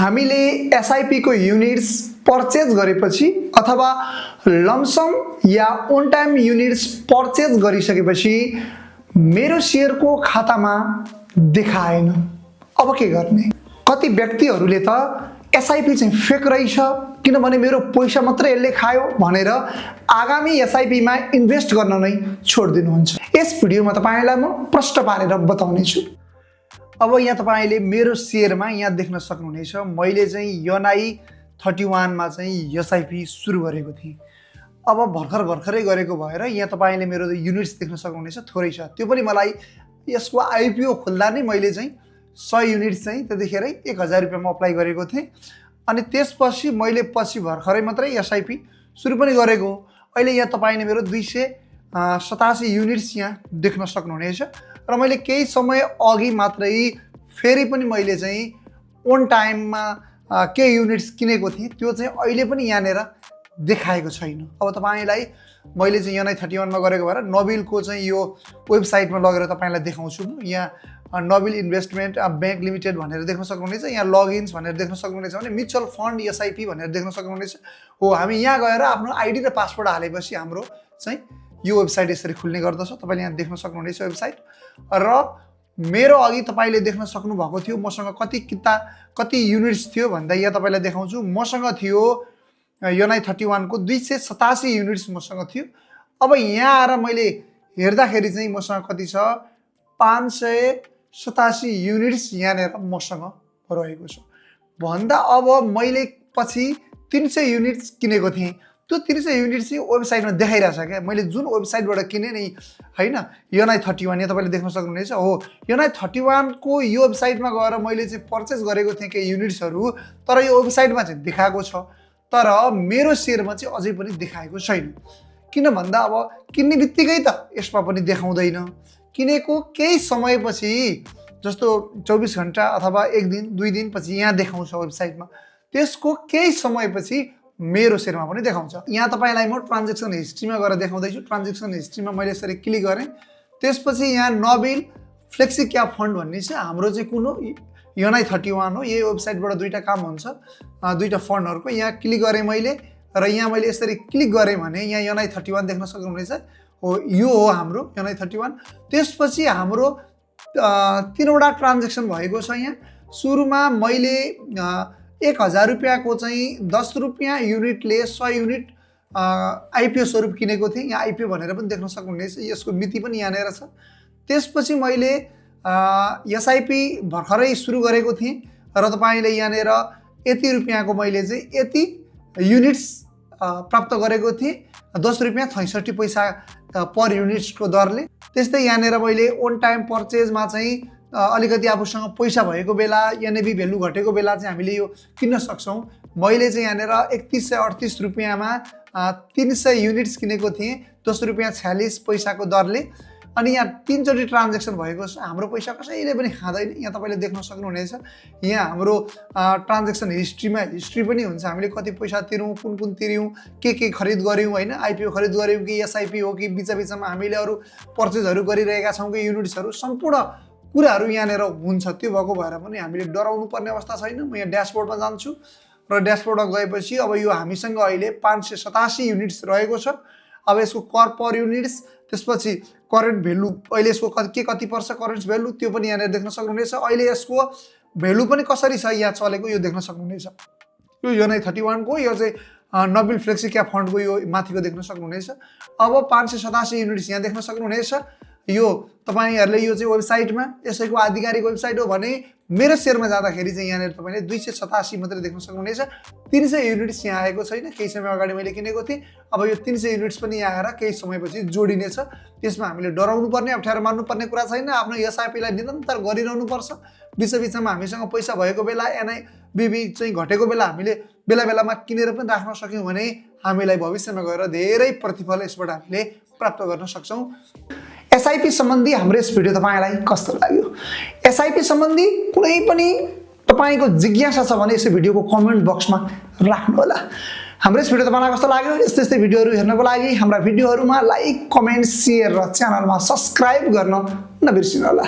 हामीले एसआईपी को units purchase गरेपछि अथवा लमसम या ओन टाइम युनिट्स परचेज गरिसकेपछि मेरो शेयर को खातामा देखाएन। अब के गर्ने? कति व्यक्तिहरूले त एसआईपी चाहिँ फेक रहेछ किनभने मेरो पैसा मात्र यसले खायो भनेर आगामी एसआईपी मा इन्भेस्ट गर्न नै छोड्दिनुहुन्छ। यस भिडियोमा तपाईलाई म प्रश्न पारेर बताउने छु। अब यहाँ तपाईले मेरो शेयरमा यहाँ देख्न सक्नुहुनेछ मैले चाहिँ यनाई 31 मा चाहिँ एसआईपी सुरु गरेको थिएँ। अब भर्खरै गरेको भएर यहाँ तपाईले मेरो युनिट्स देख्न सक्नुहुनेछ थोरै छ। त्यो पनि मलाई यसको आईपीओ खोल्दा नै मैले चाहिँ 100 युनिट्स चाहिँ त्यतिखेरै 1000 रुपैयाँमा अप्लाई गरेको थिएँ। अनि त्यसपछि मैले पछि भर्खरै मात्रै एसआईपी सुरु पनि गरेको। अहिले यहाँ तपाईले मेरो 287 युनिट्स यहाँ देख्न सक्नुहुनेछ र मैले केही समय अघि मात्रै फेरि पनि मैले चाहिँ ओन टाइममा के युनिट्स किनेको थिएँ त्यो चाहिँ अहिले पनि यहाँनेर देखाएको छैन। अब तपाईलाई मैले चाहिँ यनाई 31 मा गरेको भएर नबिलको चाहिँ यो वेबसाइटमा लगेर तपाईलाई देखाउँछु। यहाँ नबिल इन्भेस्टमेन्ट बैंक लिमिटेड भनेर देख्न सक्नुहुनेछ, यहाँ लगइन्स भनेर देख्न सक्नुहुनेछ भने म्युचुअल फन्ड एसआईपी भनेर देख्न सक्नुहुनेछ। हो हामी यहाँ गएर आफ्नो आईडी र पासवर्ड हालेपछि हाम्रो चाहिँ यो वेबसाइट यसरी खुल्ने गर्दछ। तपाईले यहाँ देख्न सक्नुहुनेछ वेबसाइट र मेरो अघि तपाईले देख्न सक्नु भएको थियो मसँग कति युनिट्स थियो भन्दा यहाँ तपाईलाई देखाउँछु। मसँग थियो यनाई 31 को 287 युनिट्स मसँग थियो। अब यहाँ आएर मैले हेर्दाखेरि चाहिँ मसँग कति छ 587 युनिट्स यहाँनेर मसँग रहेको छ भन्दा अब मैले पछि 300 युनिट्स किनेको थिएँ। त्यो 300 युनिट्स चाहिँ वेबसाइटमा देखाइरहेछ क्या। मैले जुन वेबसाइटबाट किने नि हैन यनाई 31 यहाँ तपाईले देख्न सक्नुहुनेछ। हो यनाई 31 को यो वेबसाइटमा गएर मैले चाहिँ परचेज गरेको थिएँ के युनिट्सहरु, तर यो वेबसाइटमा चाहिँ देखाएको छ तर मेरो शेयरमा चाहिँ अझै पनि देखाएको छैन। किन भन्दा अब किन्ने बित्तिकै त यसमा पनि देखाउँदैन। किनेको केही समयपछि जस्तो 24 घण्टा अथवा 1 दिन 2 दिन पछि यहाँ देखाउँछ वेबसाइटमा। त्यसको केही समयपछि मेरो शेयरमा पनि देखाउँछ। यहाँ तपाईलाई म ट्रान्ज्याक्सन हिस्ट्रीमा गएर देखाउँदैछु। ट्रान्ज्याक्सन हिस्ट्रीमा मैले यसरी क्लिक गरेँ। त्यसपछि यहाँ नबिल फ्लेक्सी क्याप फन्ड भन्ने छ हाम्रो चाहिँ कुन हो यनाई 31 हो। यही वेबसाइटबाट दुईटा काम हुन्छ दुईटा फन्डहरुको। यहाँ क्लिक गरेँ मैले र यहाँ मैले यसरी क्लिक गरेँ भने यहाँ यनाई 31 देख्न सक्नुहुनेछ। हो यो हो हाम्रो यनाई 31। त्यसपछि हाम्रो 3वटा ट्रान्ज्याक्सन भएको छ। यहाँ सुरुमा मैले 1000 रुपैयाँको चाहिँ 10 रुपैयाँ युनिटले 100 युनिट आईपीओ स्वरूप किनेको थिएँ। यहाँ आईपीओ भनेर पनि देख्न सक्नुहुनेछ। यसको मिति पनि यहाँनेर छ। त्यसपछि मैले एसआईपी भर्खरै सुरु गरेको थिएँ र तपाईले यहाँनेर यति रुपैयाँको मैले चाहिँ यति युनिट्स प्राप्त गरेको थिएँ 10 रुपैयाँ 66 पैसा पर युनिट्सको दरले। त्यस्तै यहाँनेर मैले ओन टाइम परचेजमा चाहिँ अलिकति आफूसँग पैसा भएको बेला एनएबी भ्यालु घटेको बेला चाहिँ हामीले यो किन्न सक्छौं। मैले चाहिँ यहाँनेर 3138 रुपैयाँमा 300 युनिट्स किनेको थिएँ 10 रुपैयाँ 46 पैसाको दरले। अनि यहाँ 3 चोटि ट्रान्ज्याक्सन भएको छ। हाम्रो पैसा कसैले पनि खाँदैन। यहाँ तपाईले देख्न सक्नुहुनेछ। यहाँ हाम्रो ट्रान्ज्याक्सन हिस्ट्री पनि हुन्छ। हामीले कति पैसा तिर्यौं, कुन तिर्यौं, के खरिद गर्यौं हैन, आईपीओ खरिद गर्यौं कि एसआईपी हो कि बिचमा हामीले अरु परचेजहरु गरिरहेका छौं कि युनिट्सहरु सम्पूर्ण कुराहरु यहाँनेर हुन्छ। त्यो भएको भएर पनि हामीले डराउनु पर्ने अवस्था छैन। म यहाँ ड्याशबोर्डमा जान्छु र ड्याशबोर्डमा गएपछि अब यो हामीसँग अहिले 587 युनिट्स रहेको छ। अब यसको कर पर युनिट्स त्यसपछि करेन्ट भ्यालु अहिले यसको कति पर्छ करेन्ट भ्यालु त्यो पनि यहाँनेर देख्न सक्नुहुनेछ। अहिले यसको भ्यालु पनि कसरी छ यहाँ चलेको यो देख्न सक्नुहुनेछ। यो यनाई 31 को यो चाहिँ नबिल फ्लेक्सी क्याप फन्डको यो माथिको देख्न सक्नुहुनेछ। अब 587 युनिट्स यहाँ देख्न सक्नुहुनेछ। यो तपाईहरुले यो चाहिँ वेबसाइटमा यसैको आधिकारिक वेबसाइट हो भने मेरो शेयरमा जाँदाखेरि चाहिँ यहाँनेर तपाईले 287 मात्र देख्न सक्नुहुनेछ। 300 युनिट्स यहाँ आएको छैन। केही समय अगाडि मैले किनेको थिएँ। अब यो 300 युनिट्स पनि यहाँ आएर केही समयपछि जोडिनेछ। त्यसमा हामीले डराउनु पर्ने अप्ठ्यारो मान्नु पर्ने कुरा छैन। आफ्नो एसआईपी लाई निरन्तर गरिरहनु पर्छ। बीचमा हामीसँग पैसा भएको बेला एनआईबी चाहिँ घटेको बेला हामीले बेला-बेलामा किनेर पनि राख्न सक्यौं भने हामीलाई भविष्यमा गएर धेरै प्रतिफल यसबाट हामीले प्राप्त गर्न सक्छौं। एसआईपी सम्बन्धी हाम्रो यस भिडियो तपाईलाई कस्तो लाग्यो? एसआईपी सम्बन्धी कुनै पनि तपाईको जिज्ञासा छ भने यस भिडियोको कमेन्ट बक्समा राख्नु होला। हाम्रो यस भिडियो तपाईलाई कस्तो लाग्यो? यस्तै भिडियोहरु हेर्नको लागि हाम्रा भिडियोहरुमा लाइक, कमेन्ट, शेयर र च्यानलमा सब्स्क्राइब गर्न नबिर्सिनु होला।